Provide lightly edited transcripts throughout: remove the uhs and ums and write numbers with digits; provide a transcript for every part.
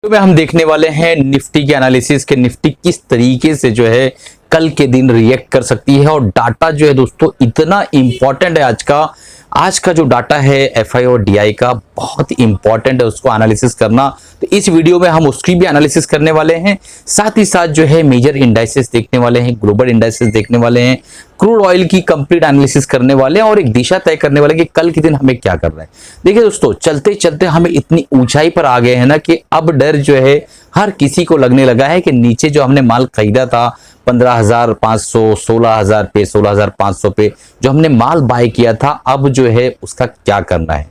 तो में हम देखने वाले हैं निफ्टी के एनालिसिस के निफ्टी किस तरीके से जो है कल के दिन रिएक्ट कर सकती है। और डाटा जो है दोस्तों इतना इंपॉर्टेंट है आज का जो डाटा है एफआई और डीआई का बहुत इंपॉर्टेंट है उसको एनालिसिस करना। तो इस वीडियो में हम उसकी भी एनालिसिस करने वाले हैं, साथ ही साथ जो है मेजर इंडाइसेस देखने वाले हैं, ग्लोबल इंडाइसेस देखने वाले हैं, क्रूड ऑयल की कंप्लीट एनालिसिस करने वाले हैं और एक दिशा तय करने वाले कि कल के दिन हमें क्या करना है। देखिए दोस्तों, चलते चलते हमें इतनी ऊंचाई पर आ गए हैं ना कि अब डर जो है हर किसी को लगने लगा है कि नीचे जो हमने माल खरीदा था 15,500 16,000 पे 16,500 पे जो हमने माल बाय किया था, अब जो है उसका क्या करना है।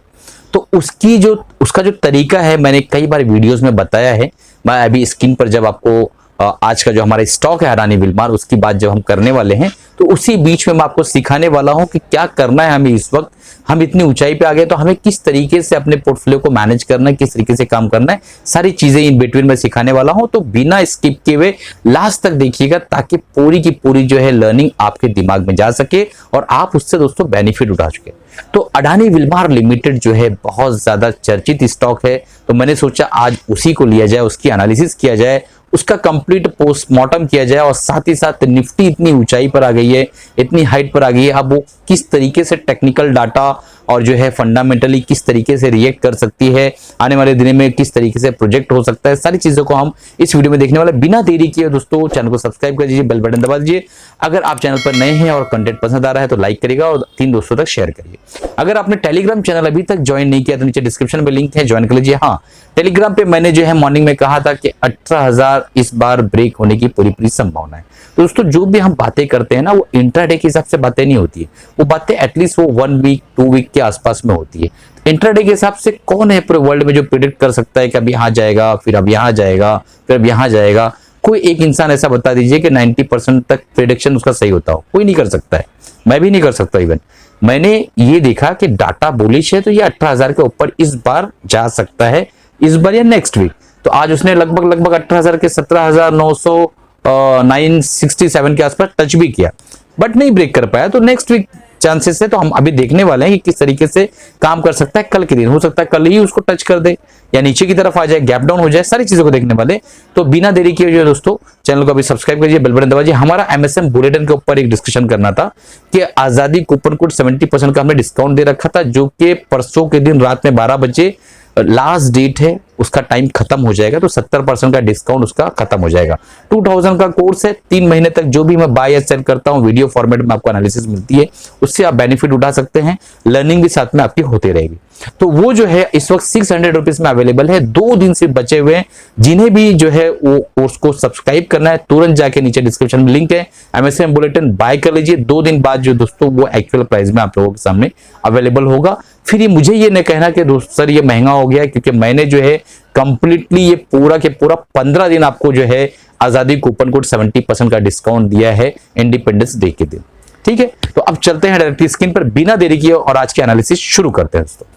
तो उसका जो तरीका है मैंने कई बार वीडियोस में बताया है। मैं अभी स्क्रीन पर जब आपको आज का जो हमारा स्टॉक है अडानी विल्मार उसकी बात जब हम करने वाले हैं तो उसी बीच में मैं आपको सिखाने वाला हूं कि क्या करना है हमें। इस वक्त हम इतनी ऊंचाई पे आ गए तो हमें किस तरीके से अपने पोर्टफोलियो को मैनेज करना है, किस तरीके से काम करना है, सारी चीजें इन बिटवीन में सिखाने वाला हूं। तो बिना स्किप किए हुए लास्ट तक देखिएगा ताकि पूरी की पूरी जो है लर्निंग आपके दिमाग में जा सके और आप उससे दोस्तों बेनिफिट उठा सके। तो अडानी विल्मार लिमिटेड जो है बहुत ज्यादा चर्चित स्टॉक है, तो मैंने सोचा आज उसी को लिया जाए, उसकी एनालिसिस किया जाए, उसका कंप्लीट पोस्टमार्टम किया जाए और साथ ही साथ निफ्टी इतनी ऊंचाई पर आ गई है, इतनी हाइट पर आ गई है, अब वो किस तरीके से टेक्निकल डाटा और जो है फंडामेंटली किस तरीके से रिएक्ट कर सकती है, आने वाले दिन में किस तरीके से प्रोजेक्ट हो सकता है, सारी चीजों को हम इस वीडियो में देखने वाले। बिना देरी किए दोस्तों चैनल को सब्सक्राइब कर दीजिए, बेल बटन दबा दीजिए। अगर आप चैनल पर नए हैं और कंटेंट पसंद आ रहा है तो लाइक करिएगा और 3 दोस्तों तक शेयर करिए। अगर आपने टेलीग्राम चैनल अभी तक ज्वाइन नहीं किया तो नीचे डिस्क्रिप्शन में लिंक है, ज्वाइन कर लीजिए। हाँ, टेलीग्राम पे मैंने जो है मॉर्निंग में कहा था कि 18,000 इस बार ब्रेक होने की पूरी संभावना है। तो दोस्तों जो भी हम बातें करते हैं ना वो इंट्राडे के हिसाब से बातें नहीं होती है, वो बातें एटलीस्ट वो 1 वीक 2 वीक के आसपास में होती है। इंट्राडे के हिसाब से कौन है पूरे वर्ल्ड में जो प्रिडिक्ट कर सकता है कि अब यहाँ जाएगा, फिर अब यहाँ जाएगा, फिर अब यहाँ जाएगा। कोई एक इंसान ऐसा बता दीजिए कि 90% तक प्रिडिक्शन उसका सही होता हो, कोई नहीं कर सकता है, मैं भी नहीं कर सकता। इवन मैंने ये देखा कि डाटा बुलिश है तो ये 18,000 के ऊपर इस बार जा सकता है, इस बार या नेक्स्ट वीक। तो आज उसने लगभग 18,000 के 17,967 के आसपास टच भी किया बट नहीं ब्रेक कर पाया। तो नेक्स्ट वीक चांसेस है, तो हम अभी देखने वाले हैं कि किस तरीके से काम कर सकता है। कल के दिन हो सकता है कल ही उसको टच कर दे या नीचे की तरफ आ जाए, गैप डाउन हो जाए, सारी चीजों को देखने वाले। तो बिना देरी किए जो है दोस्तों चैनल को अभी सब्सक्राइब करिए, बेल बटन दबाइए। हमारा एमएसएम बुलेटिन के ऊपर एक डिस्कशन करना था कि आजादी कूपन कोड 70% का हमने डिस्काउंट दे रखा था, जो कि परसों के दिन रात में 12 बजे लास्ट डेट है, उसका टाइम खत्म हो जाएगा। तो 70% का डिस्काउंट उसका खत्म हो जाएगा। 2000 का कोर्स है, 3 महीने तक जो भी मैं बाय या सेल करता हूं वीडियो फॉर्मेट में आपको एनालिसिस मिलती है, उससे आप बेनिफिट उठा सकते हैं, लर्निंग भी साथ में आपकी होती रहेगी। तो वो जो है इस वक्त 600 रुपीज में अवेलेबल है, 2 दिन से बचे हुए हैं। जिन्हें भी जो है वो कोर्स को सब्सक्राइब करना है तुरंत जाके नीचे डिस्क्रिप्शन में लिंक है, एमएसएम बुलेटिन बाय कर लीजिए। 2 दिन बाद जो दोस्तों वो एक्चुअल प्राइस में आप लोगों के सामने अवेलेबल होगा। फिर ये मुझे ये नहीं कहना कि दोस्त सर ये महंगा हो गया, क्योंकि मैंने जो है कंप्लीटली ये पूरा के पूरा 15 दिन आपको जो है आजादी कूपन कोड 70% का डिस्काउंट दिया है इंडिपेंडेंस डे के दिन। ठीक है, तो अब चलते हैं डायरेक्टली स्क्रीन पर बिना देरी किए और आज के एनालिसिस शुरू करते हैं दोस्तों।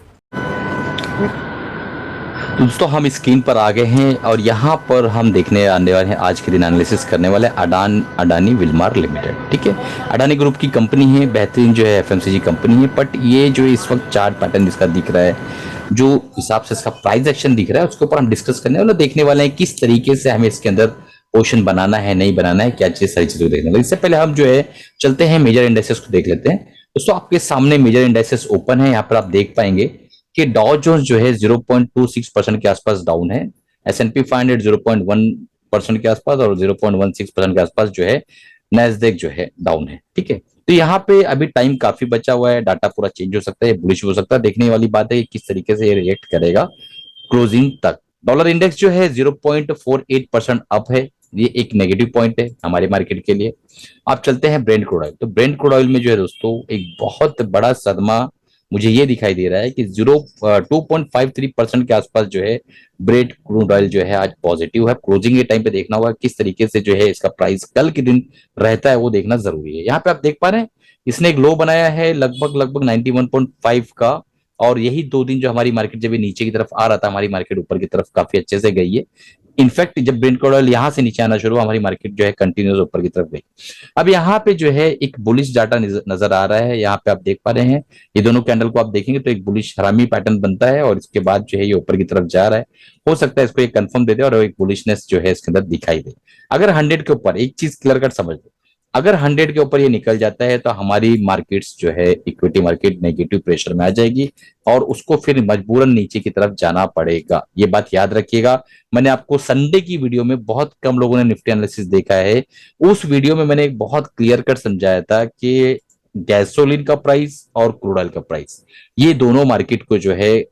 हम स्क्रीन पर आ गए हैं और यहाँ पर हम देखने आने वाले हैं आज के दिन एनालिसिस करने वाले अडानी विल्मार लिमिटेड। ठीक है, अडानी ग्रुप की कंपनी है, बेहतरीन जो है एफएमसीजी कंपनी है। बट ये जो इस वक्त चार्ट पैटर्न इसका दिख रहा है, जो हिसाब से इसका प्राइस एक्शन दिख रहा है, उसके ऊपर हम डिस्कस करने वाले देखने वाले हैं किस तरीके से हमें इसके अंदर पोर्शन बनाना है, नहीं बनाना है, क्या चीज सारी चीजों को देखने वाले। इससे पहले हम जो है चलते हैं मेजर इंडेक्सेस को देख लेते हैं। दोस्तों आपके सामने मेजर इंडेक्सेस ओपन है, यहाँ पर आप देख पाएंगे कि डॉ जोन्स जो है 0.26% के आसपास डाउन है, S&P 500 0.1% के आसपास और 0.16% के आसपास जो है नैस्डैक जो है डाउन है। ठीक है, तो यहाँ पे अभी टाइम काफी बचा हुआ है, डाटा पूरा चेंज हो सकता है, बुलिश हो सकता है। देखने वाली बात है कि किस तरीके से ये रिएक्ट करेगा क्लोजिंग तक। डॉलर इंडेक्स जो है 0.48% अप है, ये एक नेगेटिव पॉइंट है हमारे मार्केट के लिए। आप चलते हैं ब्रेंट क्रूड ऑयल। तो ब्रेंट क्रूड ऑयल में जो है दोस्तों एक बहुत बड़ा सदमा मुझे ये दिखाई दे रहा है कि 2.53% के आसपास जो है ब्रेंट क्रूड ऑयल जो है आज पॉजिटिव है। क्लोजिंग के टाइम पे देखना होगा किस तरीके से जो है इसका प्राइस कल के दिन रहता है, वो देखना जरूरी है। यहाँ पे आप देख पा रहे हैं इसने एक लो बनाया है लगभग 91.5 का, और यही 2 दिन जो हमारी मार्केट जब नीचे की तरफ आ रहा था, हमारी मार्केट ऊपर की तरफ काफी अच्छे से गई है। इनफैक्ट जब ब्रेंट क्रूड ऑयल यहां से नीचे आना शुरू हुआ, हमारी मार्केट जो है कंटिन्यूस ऊपर की तरफ गई। अब यहाँ पे जो है एक बुलिश डाटा नजर आ रहा है, यहाँ पे आप देख पा रहे हैं, ये दोनों कैंडल को आप देखेंगे तो एक बुलिश हरामी पैटर्न बनता है और इसके बाद जो है ये ऊपर की तरफ जा रहा है। हो सकता है इसको एक कंफर्म दे दे और एक बुलिशनेस जो है इसके अंदर दिखाई दे। अगर 100 के ऊपर एक चीज क्लियर कट समझ लो, अगर 100 के ऊपर ये निकल जाता है तो हमारी मार्केट्स जो है इक्विटी मार्केट नेगेटिव प्रेशर में आ जाएगी और उसको फिर मजबूरन नीचे की तरफ जाना पड़ेगा। ये बात याद रखिएगा। मैंने आपको संडे की वीडियो में, बहुत कम लोगों ने निफ्टी एनालिसिस देखा है, उस वीडियो में मैंने एक बहुत क्लियर कट समझाया था कि गैसोलीन का प्राइस और क्रूड ऑयल का प्राइस, ये दोनों मार्केट को जो है,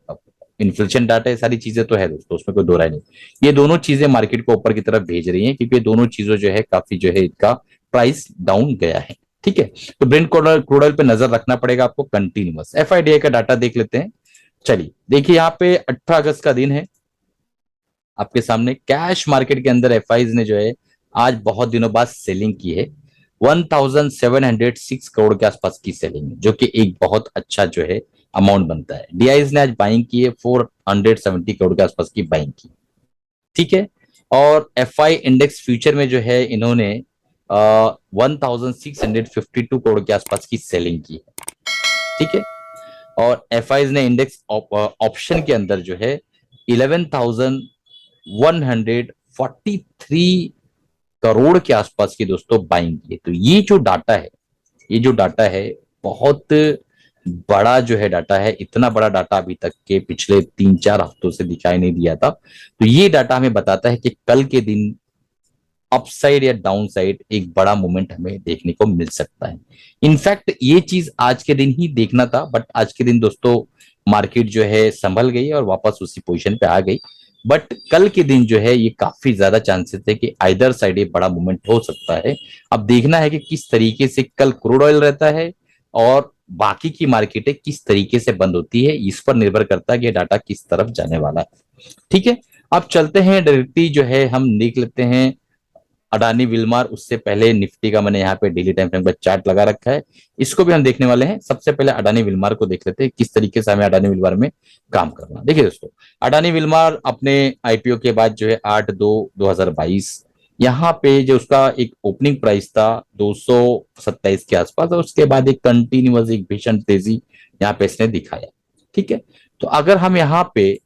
इन्फ्लेशन डाटा है, सारी चीजें तो है दोस्तों, उसमें कोई दो राय नहीं, ये दोनों चीजें मार्केट को ऊपर की तरफ भेज रही हैं क्योंकि ये दोनों चीजों जो है काफी जो है इनका प्राइस डाउन गया है। ठीक है, तो ब्रेंट क्रूड ऑयल पे नजर रखना पड़ेगा आपको कंटिन्यूअस। एफआईडीआई का डाटा देख लेते हैं। चलिए देखिए, यहाँ पे 18 अगस्त का दिन है, आपके सामने कैश मार्केट के अंदर एफआईज ने जो है आज बहुत दिनों बाद सेलिंग की है। 1706 करोड़ के आसपास की सेलिंग है, जो कि एक बहुत अच्छा जो है अमाउंट बनता है। डीआईज ने आज बाइंग की है, 470 करोड़ के आसपास की बाइंग की। ठीक है, और एफआई इंडेक्स फ्यूचर में जो है इन्होंने 1652 करोड़ के आसपास की सेलिंग की है। ठीक है, और एफआईज ने इंडेक्स ऑप्शन के अंदर जो है 11,143 करोड़ के आसपास की दोस्तों बाइंग की है। तो ये जो डाटा है, ये जो डाटा है बहुत बड़ा जो है डाटा है। इतना बड़ा डाटा अभी तक के पिछले 3-4 हफ्तों से दिखाई नहीं दिया था। तो ये डाटा हमें बताता है कि कल के दिन अपसाइड या डाउन साइड एक बड़ा मूवमेंट हमें देखने को मिल सकता है। इनफैक्ट ये चीज आज के दिन ही देखना था, बट आज के दिन दोस्तों मार्केट जो है संभल गई और वापस उसी पोजीशन पे आ गई। बट कल के दिन जो है ये काफी ज्यादा चांसेस है कि आइदर साइड ये बड़ा मूवमेंट हो सकता है। अब देखना है कि किस तरीके से कल क्रूड ऑयल रहता है और बाकी की मार्केटें किस तरीके से बंद होती है, इस पर निर्भर करता है कि डाटा किस तरफ जाने वाला है। ठीक है, अब चलते हैं डायरेक्टली जो है हम देख लेते हैं अडानी विल्मार। उससे पहले निफ्टी का मैंने यहाँ पे डेली टाइम फ्रेम पर चार्ट लगा रखा है, इसको भी हम देखने वाले हैं। सबसे पहले अडानी विल्मार को देख लेते हैं किस तरीके से हमें अडानी विल्मार में काम करना। देखिए दोस्तों, अडानी विल्मार अपने आईपीओ के बाद जो है 8/2/2022 यहाँ पे जो उसका एक ओपनिंग प्राइस था 227 के आसपास, और उसके बाद एक कंटिन्यूअस एक भीषण तेजी यहाँ पे इसने दिखाया। ठीक है, तो अगर हम यहाँ पे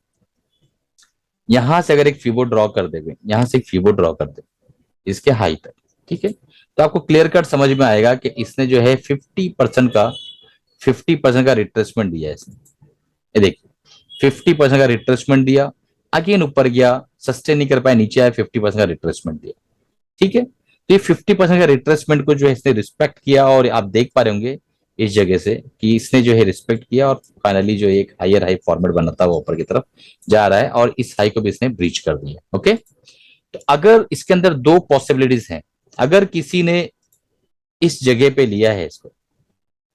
यहां से अगर एक फीबो ड्रॉ कर देंगे, यहां से एक फीबो ड्रॉ कर दे इसके हाई तक, ठीक है, तो आपको क्लियर कट समझ में आएगा कि इसने जो है 50% का रिट्रेसमेंट दिया है इसने। ये देखिए 50% का रिट्रेसमेंट दिया, अगेन ऊपर गया, सस्टेन नहीं कर पाया, नीचे आया, 50% का रिट्रेसमेंट दिया। ठीक है, तो ये 50% का रिट्रेसमेंट को जो है इसने रिस्पेक्ट किया और आप देख पा रहे होंगे इस जगह से कि इसने जो है रिस्पेक्ट किया और फाइनली जो एक हायर हाई फॉर्मेट बना था वो ऊपर की तरफ जा रहा है और इस हाई को भी इसने ब्रीच कर दिया। ओके, तो अगर इसके अंदर दो पॉसिबिलिटीज हैं, अगर किसी ने इस जगह पे लिया है इसको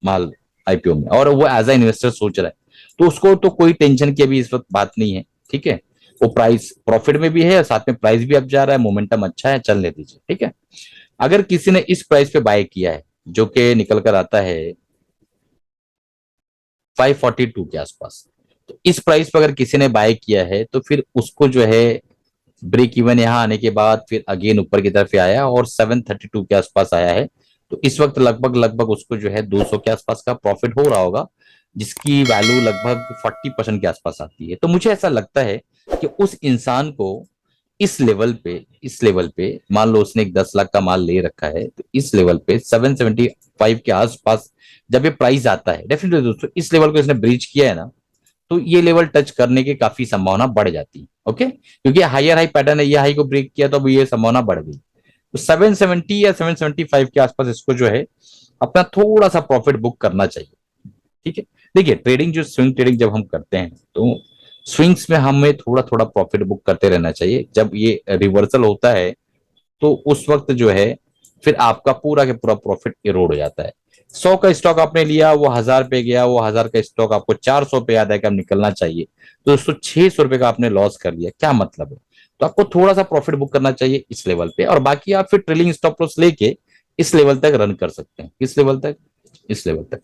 माल आईपीओ में और वो एज ए इन्वेस्टर सोच रहा है, तो उसको तो कोई टेंशन की अभी इस वक्त बात नहीं है। ठीक है, वो प्राइस प्रॉफिट में भी है और साथ में प्राइस भी अप जा रहा है, मोमेंटम अच्छा है, चलने दीजिए। ठीक है, अगर किसी ने इस प्राइस पे बाय किया है जो कि निकल कर आता है 542 के आसपास, तो इस प्राइस पर अगर किसी ने बाय किया है तो फिर उसको जो है ब्रेक इवन यहाँ आने के बाद फिर अगेन ऊपर की तरफ आया और 732 के आसपास आया है। तो इस वक्त लगभग लगभग उसको जो है 200 के आसपास का प्रॉफिट हो रहा होगा, जिसकी वैल्यू लगभग 40% के आसपास आती है। तो मुझे ऐसा लगता है कि उस इंसान को इस लेवल पे मान लो उसने एक 10 लाख का माल ले रखा है, तो इस लेवल पे 775 के आसपास जब ये प्राइस आता है, डेफिनेटली दोस्तों इस लेवल को इसने ब्रीच किया है ना, तो ये लेवल टच करने की काफी संभावना बढ़ जाती है। ओके, क्योंकि हायर हाई पैटर्न है, ये हाई को ब्रेक किया तो अब ये संभावना बढ़ गई। तो 770 या 775 के आसपास इसको जो है अपना थोड़ा सा प्रॉफिट बुक करना चाहिए। ठीक है, देखिए ट्रेडिंग जो स्विंग ट्रेडिंग जब हम करते हैं तो स्विंग्स में हमें थोड़ा थोड़ा प्रॉफिट बुक करते रहना चाहिए। जब ये रिवर्सल होता है तो उस वक्त जो है फिर आपका पूरा के पूरा प्रॉफिट इरोड हो जाता है। 100 का स्टॉक आपने लिया, वो 1000 पे गया, वो 1000 का स्टॉक आपको 400 पे याद है कि अब निकलना चाहिए, तो दोस्तों 600 रुपए का आपने लॉस कर लिया, क्या मतलब है। तो आपको थोड़ा सा प्रॉफिट बुक करना चाहिए इस लेवल पे, और बाकी आप फिर ट्रेलिंग स्टॉप लॉस लेके इस लेवल तक रन कर सकते हैं। किस लेवल तक? इस लेवल तक।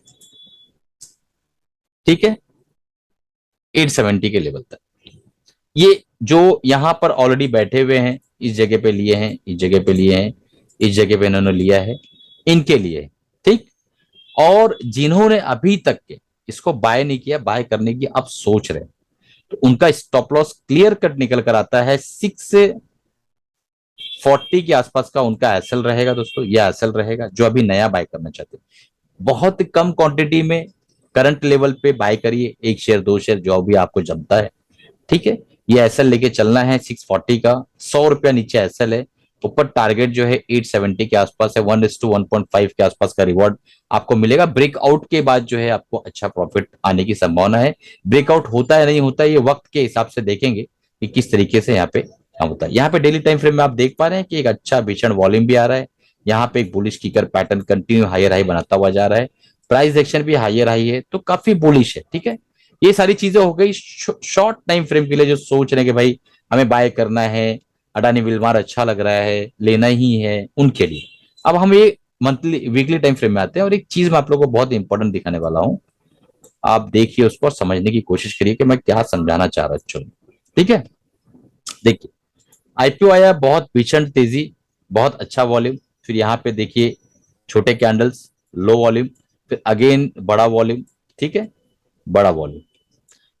ठीक है, 870 के लेवल तक। ये जो यहाँ पर ऑलरेडी बैठे हुए हैं, इस जगह पे लिए हैं, इस जगह पे लिए हैं, इस जगह पे इन्होंने लिया है, इनके लिए, ठीक। और जिन्होंने अभी तक के इसको बाय नहीं किया, बाय करने की अब सोच रहे हैं, तो उनका स्टॉप लॉस क्लियर कट निकल कर आता है 640 के आसपास का उनका एसएल रहेगा दोस्तों। यह एसएल रहेगा जो अभी नया बाय करना चाहते हैं। बहुत कम क्वांटिटी में करंट लेवल पे बाय करिए, एक शेयर दो शेयर जो भी आपको जमता है, ठीक है। ये एसएल लेके चलना है 640 का, 100 रुपया नीचे एसएल है, ऊपर टारगेट जो है 870 के आसपास है, 1:1.5 के आसपास का रिवॉर्ड आपको मिलेगा। ब्रेकआउट के बाद जो है आपको अच्छा प्रॉफिट आने की संभावना है। ब्रेकआउट होता है नहीं होता है, ये वक्त के हिसाब से देखेंगे कि किस तरीके से यहाँ पे क्या होता है। यहाँ पे डेली टाइम फ्रेम में आप देख पा रहे हैं कि एक अच्छा भीषण वॉल्यूम भी आ रहा है। यहाँ पे एक bullish kicker pattern continue higher high बनाता हुआ जा रहा है, प्राइस एक्शन भी हायर हाई है, तो काफी बुलिश है, ठीक है। ये सारी चीजें हो गई शॉर्ट टाइम फ्रेम के लिए जो सोच रहे हैं कि भाई हमें बाय करना है, अडानी विल्मार अच्छा लग रहा है, लेना ही है, उनके लिए। अब हम ये मंथली वीकली टाइम फ्रेम में आते हैं, और एक चीज मैं आप लोगों को बहुत इंपॉर्टेंट दिखाने वाला हूं। आप देखिए उसको और समझने की कोशिश करिए कि मैं क्या समझाना चाह रहा हूँ, ठीक है। देखिए, आईपीओ आया, बहुत भीषण तेजी, बहुत अच्छा वॉल्यूम, फिर यहाँ पे देखिए छोटे कैंडल्स, लो वॉल्यूम, फिर अगेन बड़ा वॉल्यूम, ठीक है, बड़ा वॉल्यूम।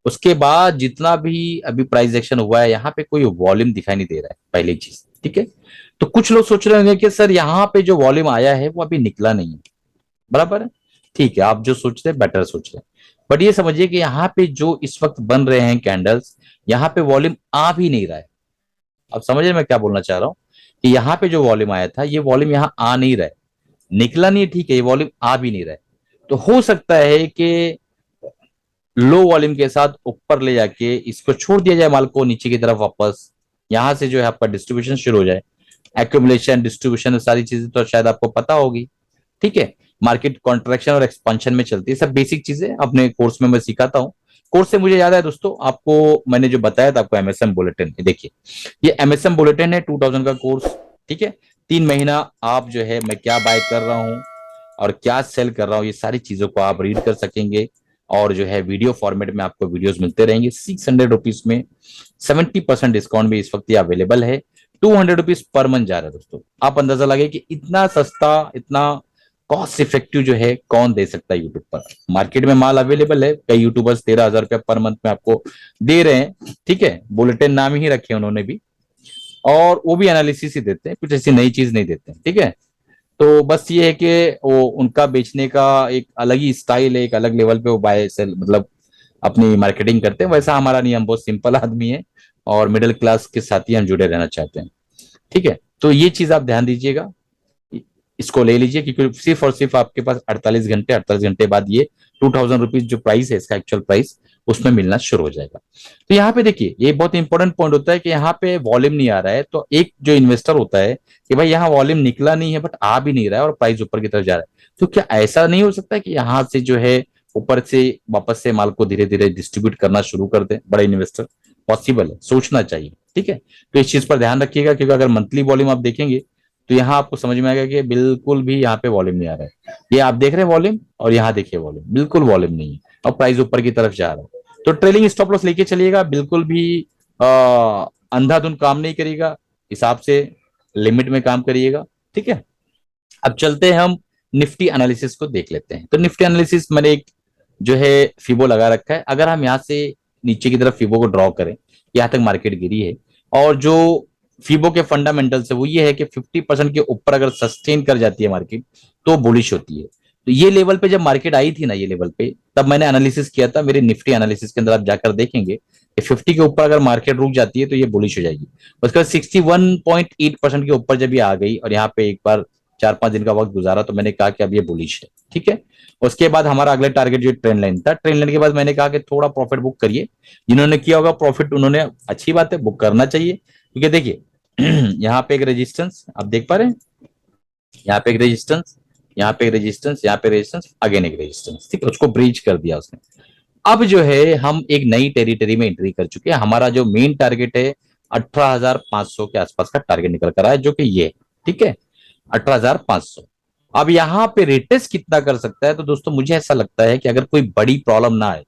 उसके बाद जितना भी अभी प्राइस एक्शन हुआ है, यहाँ पे कोई वॉल्यूम दिखाई नहीं दे रहा है, पहली चीज, ठीक है। तो कुछ लोग सोच रहे होंगे कि सर यहाँ पे जो वॉल्यूम आया है वो अभी निकला नहीं है, बराबर है, ठीक है। आप जो सोच रहे हैं बेटर सोच रहे हैं, बट ये समझिए कि यहाँ पे जो इस वक्त बन रहे हैं कैंडल्स, यहाँ पे वॉल्यूम आ भी नहीं रहा है। अब समझिए मैं क्या बोलना चाह रहा हूँ, कि यहाँ पे जो वॉल्यूम आया था, ये वॉल्यूम यहाँ आ नहीं रहा है, निकला नहीं है, ठीक है, ये वॉल्यूम आ भी नहीं रहा है। तो हो सकता है कि लो वॉल्यूम के साथ ऊपर ले जाके इसको छोड़ दिया जाए माल को नीचे की तरफ वापस, यहां से जो है आपका डिस्ट्रीब्यूशन शुरू हो जाए। एक्यूमुलेशन, डिस्ट्रीब्यूशन, सारी चीजें तो शायद आपको पता होगी, ठीक है। मार्केट कॉन्ट्रैक्शन और एक्सपेंशन में चलती है, सब बेसिक चीजें अपने कोर्स में मैं सिखाता हूँ। कोर्स से मुझे याद है दोस्तों, आपको मैंने जो बताया था आपको एमएसएम बुलेटिन, देखिए ये एमएसएम बुलेटिन है 2000 का कोर्स, ठीक है। 3 महीना आप जो है मैं क्या बाय कर रहा हूँ और क्या सेल कर रहा हूँ, ये सारी चीजों को आप रीड कर सकेंगे। और जो है वीडियो फॉर्मेट में आपको वीडियोस मिलते रहेंगे 600 रुपीज में। 70% डिस्काउंट भी इस वक्त ये अवेलेबल है। 200 रुपीज पर मंथ जा रहा है दोस्तों। आप अंदाजा लगाइए कि इतना सस्ता, इतना कॉस्ट इफेक्टिव जो है कौन दे सकता है यूट्यूब पर। मार्केट में माल अवेलेबल है, कई यूट्यूबर्स 13,000 रुपया पर मंथ में आपको दे रहे हैं, ठीक है। बुलेटिन नाम ही रखे उन्होंने भी, और वो भी एनालिसिस ही देते हैं, कुछ ऐसी नई चीज नहीं देते हैं, ठीक है। तो बस ये है कि वो उनका बेचने का एक अलग ही स्टाइल है, एक अलग लेवल पे वो बाय सेल मतलब अपनी मार्केटिंग करते हैं। वैसा हमारा नहीं, हम बहुत सिंपल आदमी है और मिडिल क्लास के साथ ही हम जुड़े रहना चाहते हैं, ठीक है। तो ये चीज आप ध्यान दीजिएगा, इसको ले लीजिए, क्योंकि सिर्फ और सिर्फ आपके पास 48 घंटे बाद ये 2000 रुपीज जो प्राइस है इसका एक्चुअल प्राइस उसमें मिलना शुरू हो जाएगा। तो यहाँ पे देखिए ये बहुत इंपॉर्टेंट पॉइंट होता है कि यहाँ पे वॉल्यूम नहीं आ रहा है, तो एक जो इन्वेस्टर होता है कि भाई यहाँ वॉल्यूम निकला नहीं है बट आ भी नहीं रहा है और प्राइस ऊपर की तरफ जा रहा है, तो क्या ऐसा नहीं हो सकता कि यहाँ से जो है ऊपर से वापस से माल को धीरे धीरे डिस्ट्रीब्यूट करना शुरू कर दे बड़े इन्वेस्टर? पॉसिबल है, सोचना चाहिए, ठीक है। तो इस चीज पर ध्यान रखिएगा, क्योंकि अगर मंथली वॉल्यूम आप देखेंगे तो यहाँ आपको समझ में आएगा कि बिल्कुल भी यहाँ पे वॉल्यूम नहीं आ रहा है। ये आप देख रहे हैं वॉल्यूम, और यहाँ देखिए वॉल्यूम, बिल्कुल वॉल्यूम नहीं है, और प्राइस ऊपर की तरफ जा रहा है। तो ट्रेलिंग स्टॉप लॉस लेके चलिएगा, बिल्कुल भी अंधाधुंध काम नहीं करेगा, हिसाब से लिमिट में काम करिएगा, ठीक है। अब चलते हैं हम निफ्टी एनालिसिस को देख लेते हैं। तो निफ्टी एनालिसिस मैंने एक जो है फिबो लगा रखा है। अगर हम यहाँ से नीचे की तरफ फिबो को ड्रॉ करें, यहाँ तक मार्केट गिरी है, और जो फिबो के फंडामेंटल्स है वो ये है कि 50% के ऊपर अगर सस्टेन कर जाती है मार्केट तो बुलिश होती है। तो ये लेवल पे जब मार्केट आई थी ना, ये लेवल पे, तब मैंने एनालिसिस किया था। मेरे निफ्टी एनालिसिस के अंदर आप जाकर देखेंगे कि 50 के ऊपर अगर मार्केट रुक जाती है तो ये बुलिश हो जाएगी। उसके बाद 61.8% के ऊपर जब ये आ गई और यहाँ पे एक बार 4-5 दिन का वक्त गुजारा, तो मैंने कहा कि अब ये बुलिश है, ठीक है। उसके बाद हमारा अगले टारगेट जो ट्रेंड लाइन था, ट्रेंड लाइन के बाद मैंने कहा कि थोड़ा प्रॉफिट बुक करिए। जिन्होंने किया होगा प्रॉफिट, उन्होंने, अच्छी बात है, बुक करना चाहिए, क्योंकि देखिए यहाँ पे एक रेजिस्टेंस आप देख पा रहे हैं, यहाँ पे एक रेजिस्टेंस, यहाँ पे एक रेजिस्टेंस, यहाँ पे रेजिस्टेंस, अगेन एक रेजिस्टेंस, ठीक है, उसको ब्रीच कर दिया उसने। अब जो है हम एक नई टेरिटरी में एंट्री कर चुके हैं। हमारा जो मेन टारगेट है 18,500 के आसपास का टारगेट निकल कर आया है, जो कि ये, ठीक है, 18,500। अब यहाँ पे रिटेस्ट कितना कर सकता है? तो दोस्तों मुझे ऐसा लगता है कि अगर कोई बड़ी प्रॉब्लम ना आए,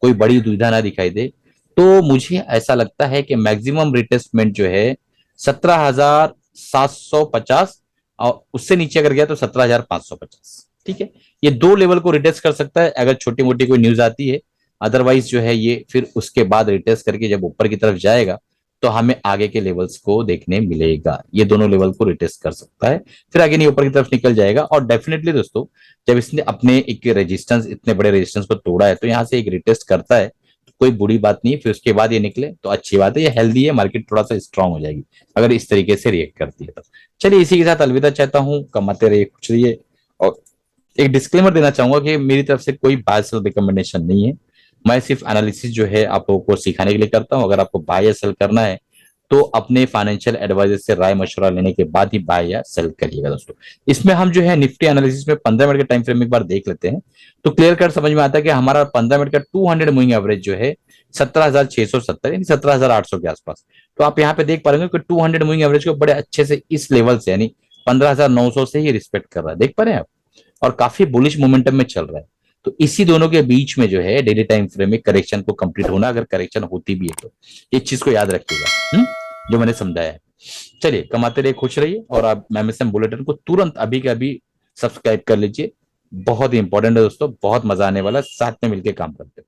कोई बड़ी दुविधा ना दिखाई दे, तो मुझे ऐसा लगता है कि मैक्सिमम रिटेस्टमेंट जो है 17,750, और उससे नीचे अगर गया तो 17,550। ठीक है, ये दो लेवल को रिटेस्ट कर सकता है अगर छोटी मोटी कोई न्यूज आती है। अदरवाइज जो है ये फिर उसके बाद रिटेस्ट करके जब ऊपर की तरफ जाएगा तो हमें आगे के लेवल्स को देखने मिलेगा। ये दोनों लेवल को रिटेस्ट कर सकता है, फिर आगे नहीं ऊपर की तरफ निकल जाएगा। और डेफिनेटली दोस्तों, जब इसने अपने एक रेजिस्टेंस, इतने बड़े रेजिस्टेंस को तोड़ा है, तो यहाँ से एक रिटेस्ट करता है, कोई बुरी बात नहीं। फिर उसके बाद ये निकले तो अच्छी बात है, ये हेल्दी है, मार्केट थोड़ा सा स्ट्रांग हो जाएगी अगर इस तरीके से रिएक्ट करती है तो। चलिए इसी के साथ अलविदा चाहता हूँ, कमाते रहिए, खुश रहिए। और एक डिस्क्लेमर देना चाहूंगा कि मेरी तरफ से कोई बाय सेल रिकमेंडेशन नहीं है, मैं सिर्फ एनालिसिस जो है आप लोगों को सिखाने के लिए करता हूं। अगर आपको बाय या सेल करना है तो अपने फाइनेंशियल एडवाइजर से राय मशवरा लेने के बाद ही बाय या सेल करिएगा दोस्तों। इसमें हम जो है निफ्टी एनालिसिस में 15 मिनट के टाइम फ्रेम एक बार देख लेते हैं, तो क्लियर कट समझ में आता है कि हमारा 15 मिनट का 200 मूविंग एवरेज जो है 17,670 यानी 17,800 के आसपास। तो आप यहाँ पे देख पा रहे कि 200 मूविंग एवरेज को बड़े अच्छे से इस लेवल से यानी 15,900 से ही रिस्पेक्ट कर रहा है, देख पा रहे हैं आप, और काफी बुलिश मोमेंटम में चल रहा है। तो इसी दोनों के बीच में जो है डेली टाइम फ्रेम में करेक्शन को कंप्लीट होना, अगर करेक्शन होती भी है तो इस चीज को याद रखिएगा, जो मैंने समझाया है। चलिए कमाते रहिए, खुश रहिए, और आप एमएसएम बुलेटिन को तुरंत अभी के अभी सब्सक्राइब कर लीजिए। बहुत ही इंपॉर्टेंट है दोस्तों, बहुत मजा आने वाला, साथ में मिलकर काम करते हैं।